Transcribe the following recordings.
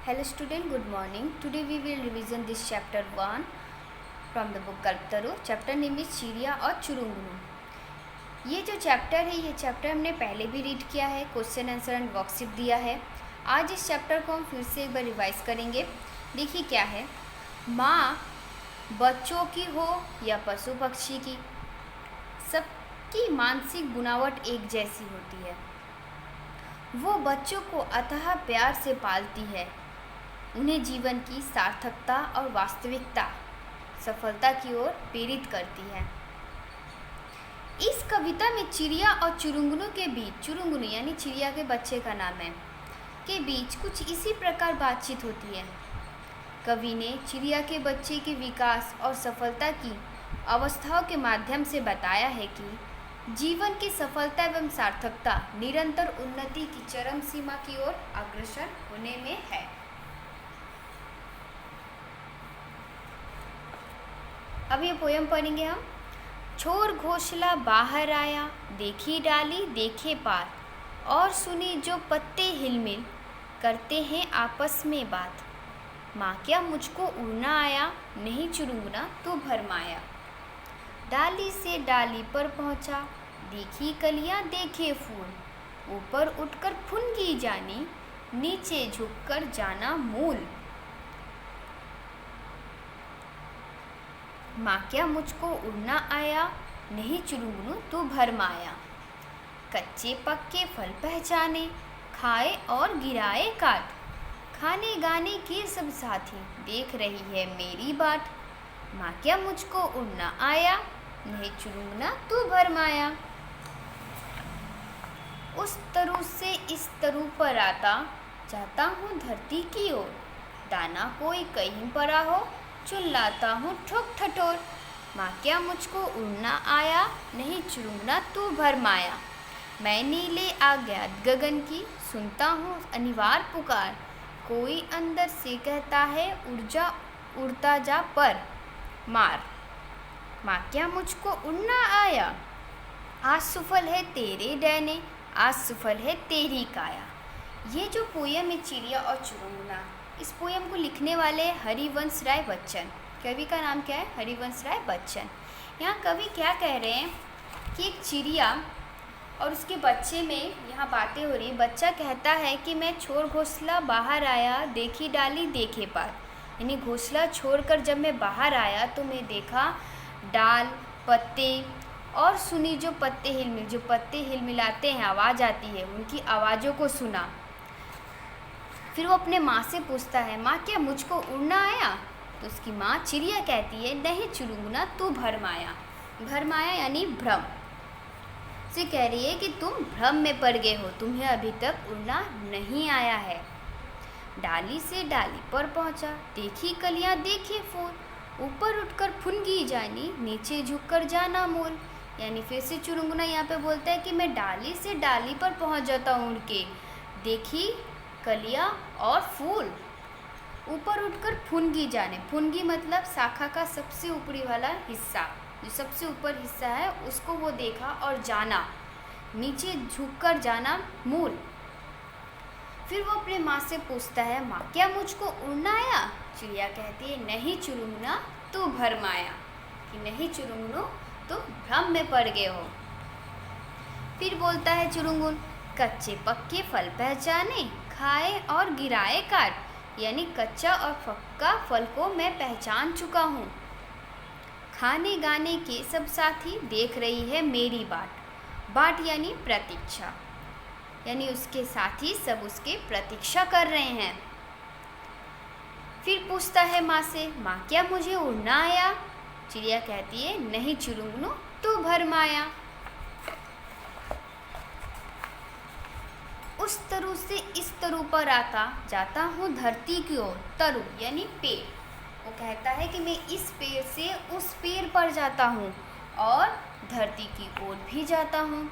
Hello student, good morning. Today we will revision this chapter 1 from the book Kalpataru. Chapter name is चिड़िया और चुरुंगनू. ये जो chapter है ये चैप्टर हमने पहले भी रीड किया है, क्वेश्चन आंसर एंड वर्कशीट दिया है. आज इस चैप्टर को हम फिर से एक बार रिवाइज करेंगे. देखिए क्या है, माँ बच्चों की हो या पशु पक्षी की, सबकी मानसिक बुनावट एक जैसी होती है. वो बच्चों को अथाह प्यार से पालती है, उन्हें जीवन की सार्थकता और वास्तविकता सफलता की ओर प्रेरित करती है. इस कविता में चिड़िया और चुरुंगनू के बीच, चुरुंगनू यानी चिड़िया के बच्चे का नाम है, के बीच कुछ इसी प्रकार बातचीत होती है. कवि ने चिड़िया के बच्चे के विकास और सफलता की अवस्थाओं के माध्यम से बताया है कि जीवन की सफलता एवं सार्थकता निरंतर उन्नति की चरम सीमा की ओर अग्रसर होने में है. अब ये पोयम पढ़ेंगे हम. छोर घोंसला बाहर आया, देखी डाली देखे पार, और सुनी जो पत्ते हिलमिल, करते हैं आपस में बात. माँ क्या मुझको उड़ना आया, नहीं चुरुंगना तू भरमाया. डाली से डाली पर पहुँचा, देखी कलियाँ देखे फूल, ऊपर उठकर फुनगी जानी, नीचे झुककर जाना मूल. माँ क्या मुझको उड़ना आया, नहीं चुरुंगनू तू भरमाया. कच्चे पक्के फल पहचाने, खाए और गिराए काट, खाने गाने के सब साथी, देख रही है मेरी बाट. माँ क्या मुझको उड़ना आया, नहीं चुरुंगना तू भरमाया. उस तरु से इस तरु पर आता, जाता हूँ धरती की ओर, दाना कोई कहीं पड़ा हो, चुन लाता हूँ ठोक ठठोर. माँ क्या मुझको उड़ना आया, नहीं चुरुंगना तू भरमाया. मैं नीले अज्ञात गगन की, सुनता हूँ अनिवार्य पुकार, कोई अंदर से कहता है उड़ जा, उड़ता जा पर मार. माँ क्या मुझको उड़ना आया, आज सुफल है तेरे डैने, आज सुफल है तेरी काया. ये जो पोयम है चिड़िया और चुरुंगना, इस पोयम को लिखने वाले हरिवंश राय बच्चन. कवि का नाम क्या है? हरिवंश राय बच्चन. यहाँ कवि क्या कह रहे हैं कि एक चिड़िया और उसके बच्चे में यहाँ बातें हो रही. बच्चा कहता है कि मैं छोड़ घोंसला बाहर आया, देखी डाली देखे पार. यानी घोंसला छोड़कर जब मैं बाहर आया तो मैं देखा डाल, पत्ते, और सुनी जो पत्ते हिलमिल, जो पत्ते हिलमिलाते हैं, आवाज़ आती है, उनकी आवाज़ों को सुना. फिर वो अपने माँ से पूछता है, माँ क्या मुझको उड़ना आया. तो उसकी माँ चिड़िया कहती है, नहीं चुरुंगना तू भरमाया. भरमाया यानी भ्रम से कह रही है कि तुम भ्रम में पड़ गए हो, तुम्हें अभी तक उड़ना नहीं आया है. डाली से डाली पर पहुँचा, देखी कलियाँ देखे फूल, ऊपर उठकर फुनगी जानी, नीचे झुककर जाना मूल. यानी फिर से चुरुंगना यहाँ पे बोलता है कि मैं डाली से डाली पर पहुँच जाता हूँ उड़ के, देखी कलियाँ और फूल, ऊपर उठकर फुनगी जाने. फुनगी मतलब शाखा का सबसे ऊपरी वाला हिस्सा, जो सबसे ऊपर हिस्सा है उसको वो देखा, और जाना, नीचे झुककर जाना मूल. फिर वो अपने माँ से पूछता है, माँ क्या मुझको उड़ना आया. चिड़िया कहती है, नहीं चुरुंगना तू भरमाया, कि नहीं चुरुंगनू तो भ्रम में पड़ गए हो. फिर बोलता है चुरुंगन, कच्चे पक्के फल पहचाने, खाए और गिराए काट. यानी कच्चा और पक्का फल को मैं पहचान चुका हूँ. खाने गाने के सब साथी, देख रही है मेरी बाट. बाट यानी प्रतीक्षा, यानी उसके साथी सब उसके प्रतीक्षा कर रहे हैं. फिर पूछता है माँ से, माँ क्या मुझे उड़ना आया. चिड़िया कहती है, नहीं चुरुंगनू तू भरमाया. उस तरु से इस तरु पर आता, जाता हूँ धरती की ओर. तरु यानी पेड़. वो कहता है कि मैं इस पेड़ से उस पेड़ पर जाता हूँ और धरती की ओर भी जाता हूँ.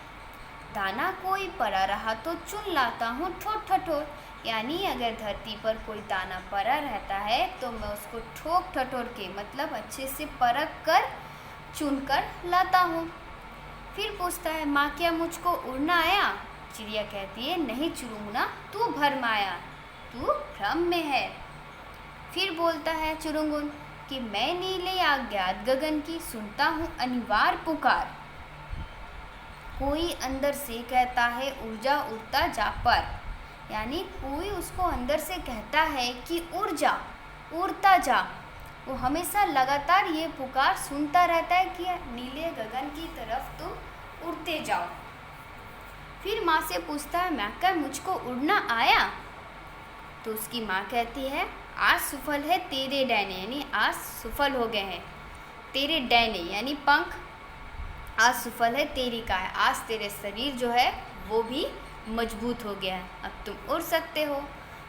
दाना कोई पड़ा रहा तो चुन लाता हूँ ठोक ठठोर. यानी अगर धरती पर कोई दाना पड़ा रहता है तो मैं उसको ठोक ठठोर के, मतलब अच्छे से परख कर चुन कर लाता हूँ. फिर पूछता है, माँ क्या मुझको उड़ना आया. चिड़िया कहती है, नहीं चुरुंगना तू भरमाया, तू भ्रम में है। फिर बोलता है चुरुंगुन कि मैं नीले अज्ञात गगन की सुनता हूँ अनिवार्य पुकार। कोई अंदर से कहता है ऊर्जा उड़ता जा पर, यानी कोई उसको अंदर से कहता है कि उड़ जा, उड़ता जा। वो हमेशा लगातार ये पुकार सुनता रहता है कि नीले गगन की तरफ तो उड़ते जाओ। फिर माँ से पूछता है मैं क्या मुझको उड़ना आया? तो उसकी माँ कहती है आज सफल है तेरे डैने, यानी आज सफल हो गए हैं तेरे डैने यानी पंख, आज सफल है तेरी काय, आज तेरे शरीर जो है वो भी मजबूत हो गया है, अब तुम उड़ सकते हो।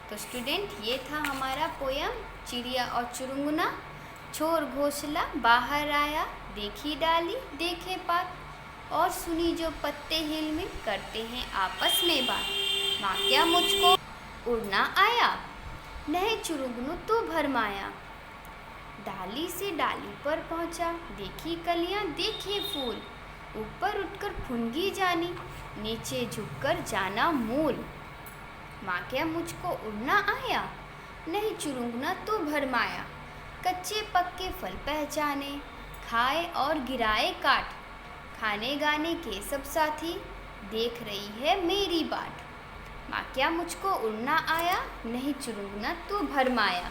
तो स्टूडेंट ये था हमारा पोयम चिड़िया और चुरुंगना। चोर घोंसला बाहर आया, देखी डाली देखे पात, और सुनी जो पत्ते हिलमिल करते हैं आपस में बात। माँ क्या मुझको उड़ना आया? नहीं चुरुंगनू तू भरमाया। डाली से डाली पर पहुँचा, देखी कलियाँ देखे फूल, ऊपर उठकर फुनगी जानी, नीचे झुककर जाना मूल। माँ क्या मुझको उड़ना आया? नहीं चुरुंगना तू भरमाया। कच्चे पक्के फल पहचाने, खाए और गिराए काट, खाने गाने के सब साथी, देख रही है मेरी बाट। माँ क्या मुझको उड़ना आया? नहीं चुरुंगना तू भरमाया।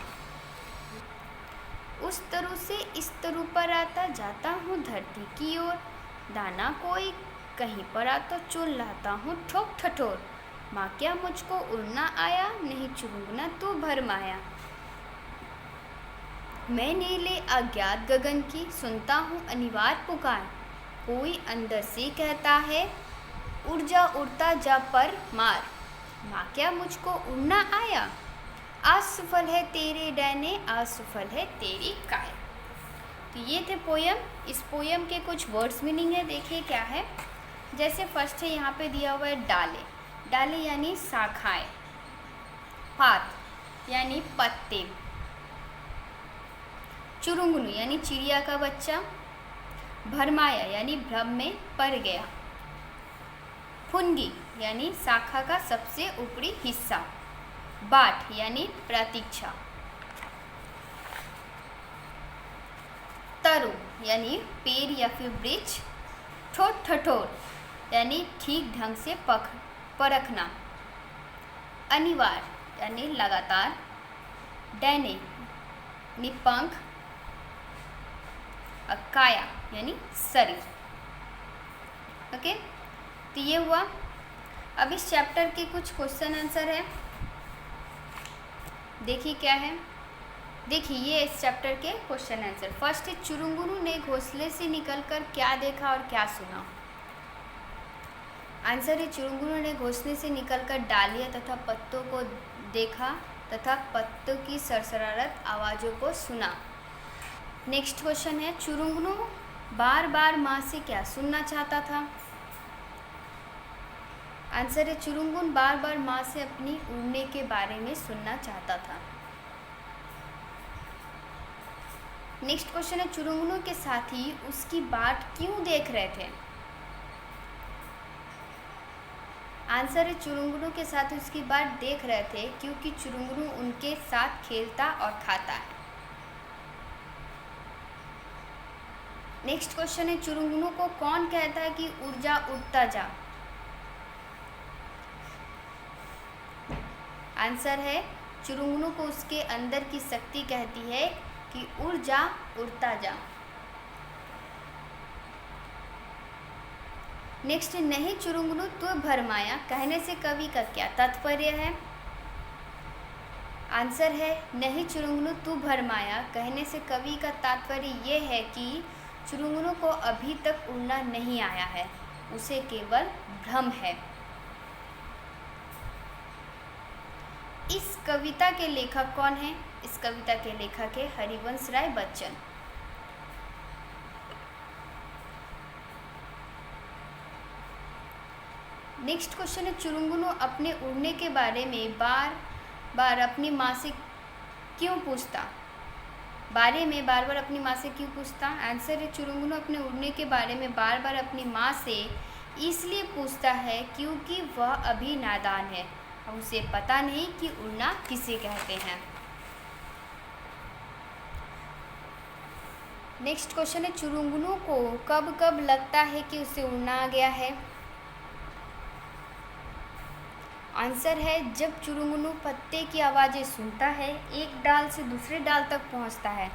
उस तरु से इस तरु पर आता, जाता हूँ धरती की ओर, दाना कोई कहीं पर आता चुन लाता हूँ ठोक ठठोर। माँ क्या मुझको उड़ना आया? नहीं चुरुंगना तू भरमाया। मैं नीले अज्ञात गगन की सुनता हूँ अनिवार्य पुकार, कोई अंदर से कहता है उड़ जा उड़ता जा पर मार। माँ क्या मुझको उड़ना आया? आज सफल है तेरे डैने, आज सफल है तेरी काय। तो ये थे पोयम। इस पोयम के कुछ वर्ड्स मीनिंग है, देखिए क्या है। जैसे फर्स्ट है यहाँ पे दिया हुआ है डाले, डाले यानी शाखाएं, पात यानी पत्ते, चुरुंगनू यानी चिड़िया का बच्चा, भरमाया यानी भ्रम में पड़ गया, फुनगी यानी शाखा का सबसे ऊपरी हिस्सा, बाट यानी प्रतीक्षा, तरु यानी पेड़ या फिर वृक्ष, ठोठ ठठोर यानी ठीक ढंग से परखना, अनिवार्य यानी लगातार, डैने यानी पंख, काया यानी शरीर। ओके, तो ये हुआ। अब इस चैप्टर के कुछ क्वेश्चन आंसर है, देखिए क्या है। देखिए ये इस चैप्टर के क्वेश्चन आंसर। फर्स्ट है चुरुंगुनू ने घोंसले से निकलकर क्या देखा और क्या सुना। आंसर है चुरुंगुनू ने घोंसले से निकलकर डालियाँ तथा पत्तों को देखा तथा पत्तों की सरसराहट आवाज़ों को सुना। नेक्स्ट क्वेश्चन है चुरुंगनू बार बार माँ से क्या सुनना चाहता था। आंसर है चुरुंगुन बार बार माँ से अपनी उड़ने के बारे में सुनना चाहता था। नेक्स्ट क्वेश्चन है चुरुंगनू के साथी उसकी बाट क्यों देख रहे थे। आंसर है चुरुंगनू के साथ उसकी बाट देख रहे थे क्योंकि चुरुंगनू उनके साथ खेलता और खाता है। नेक्स्ट क्वेश्चन है चुरुंगनू को कौन कहता है कि उड़ जा उड़ता जा। आंसर है चुरुंगनू को उसके अंदर की शक्ति कहती है कि उड़ जा उड़ता जा। नेक्स्ट नहीं चुरुंगनू तू भरमाया कहने से कवि का क्या तात्पर्य है। आंसर है नहीं चुरुंगनू तू भरमाया कहने से कवि का तात्पर्य ये है कि चुरुंगनू को अभी तक उड़ना नहीं आया है, उसे केवल भ्रम है। इस कविता के लेखक कौन है। इस कविता के लेखक है हरिवंश राय बच्चन। नेक्स्ट क्वेश्चन है चुरुंगनू अपने उड़ने के बारे में बार बार अपनी माँ से क्यों पूछता। बार बार अपनी माँ से क्यों पूछता। आंसर है चुरुंगनू अपने उड़ने के बारे में बार बार अपनी माँ से इसलिए पूछता है क्योंकि वह अभी नादान है, और उसे पता नहीं कि उड़ना किसे कहते हैं। नेक्स्ट क्वेश्चन है, चुरुंगनू को कब कब लगता है कि उसे उड़ना आ गया है? आंसर है, जब चुरुंगनू पत्ते की आवाज़ें सुनता है, एक डाल से दूसरे डाल तक पहुंचता है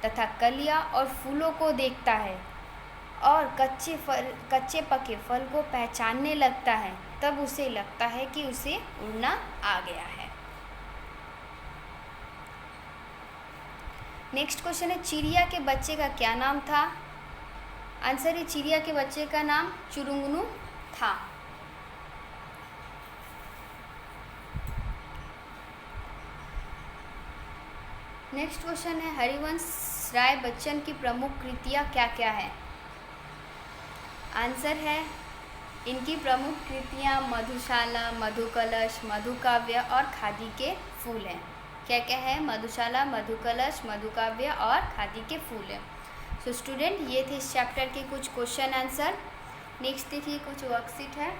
तथा कलियां और फूलों को देखता है और कच्चे पके फल को पहचानने लगता है, तब उसे लगता है कि उसे उड़ना आ गया है। नेक्स्ट क्वेश्चन है, चिड़िया के बच्चे का क्या नाम था? आंसर है, चिड़िया के बच्चे का नाम चुरुंगनू था। नेक्स्ट क्वेश्चन है, हरिवंश राय बच्चन की प्रमुख कृतियाँ क्या क्या है? आंसर है, इनकी प्रमुख कृतियाँ मधुशाला, मधुकलश, मधुकाव्य और खादी के फूल हैं। क्या क्या है? मधुशाला, मधुकलश, मधुकाव्य और खादी के फूल हैं। सो स्टूडेंट, ये थे इस चैप्टर के कुछ क्वेश्चन आंसर। नेक्स्ट देखिए, कुछ वर्कशीट है।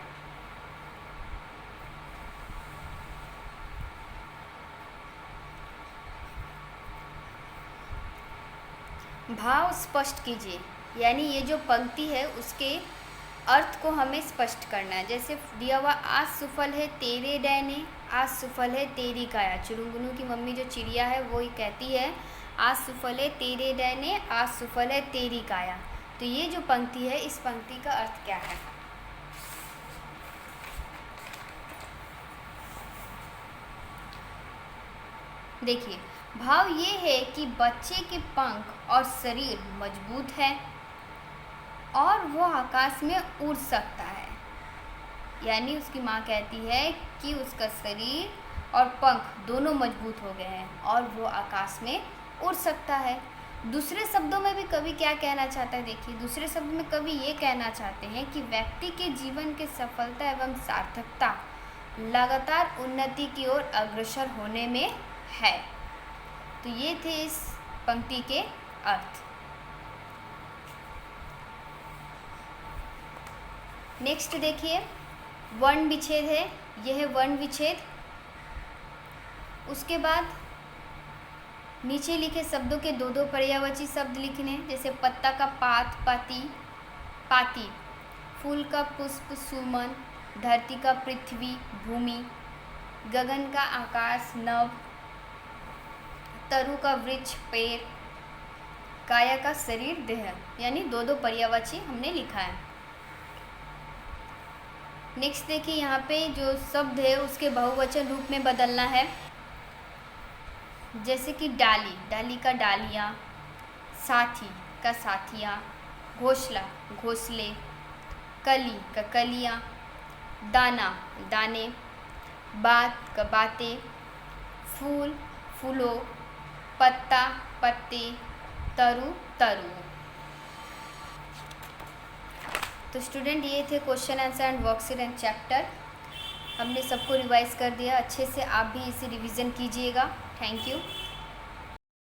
भाव स्पष्ट कीजिए, यानी ये जो पंक्ति है उसके अर्थ को हमें स्पष्ट करना है। जैसे दिया हुआ, आज सुफल है तेरे डैने, आज सुफल है तेरी काया। चुरुंगनू की मम्मी जो चिड़िया है वो ही कहती है, आज सुफल है तेरे डैने, आज सुफल है तेरी काया। तो ये जो पंक्ति है, इस पंक्ति का अर्थ क्या है? देखिए, भाव ये है कि बच्चे के पंख और शरीर मजबूत है और वो आकाश में उड़ सकता है। यानी उसकी माँ कहती है कि उसका शरीर और पंख दोनों मजबूत हो गए हैं और वो आकाश में उड़ सकता है। दूसरे शब्दों में भी कवि क्या कहना चाहता है? देखिए, दूसरे शब्द में कवि ये कहना चाहते हैं कि व्यक्ति के जीवन के सफलता एवं सार्थकता लगातार उन्नति की ओर अग्रसर होने में है। तो ये थे इस पंक्ति के अर्थ। नेक्स्ट देखिए, वर्ण विच्छेद है। यह है वर्ण विच्छेद। उसके बाद नीचे लिखे शब्दों के दो दो पर्यायवाची शब्द लिखने, जैसे पत्ता का पात, पाती, पाती, फूल का पुष्प, सुमन, धरती का पृथ्वी, भूमि, गगन का आकाश, नभ, तरु का वृक्ष, पेड़, काया का शरीर, देह। यानी दो दो पर्यायवाची हमने लिखा है। नेक्स्ट देखिए, यहाँ पे जो शब्द है उसके बहुवचन रूप में बदलना है। जैसे कि डाली, डाली का डालियाँ, साथी का साथियाँ, घोंसला, घोंसले, कली का कलियाँ, दाना, दाने, बात का बातें, फूल, फूलों, पत्ता, पत्ते, तरु, तरु। तो स्टूडेंट, ये थे question answer and worksheet and chapter. हमने सबको रिवाइज कर दिया अच्छे से, आप भी इसे रिवीजन कीजिएगा। Thank you.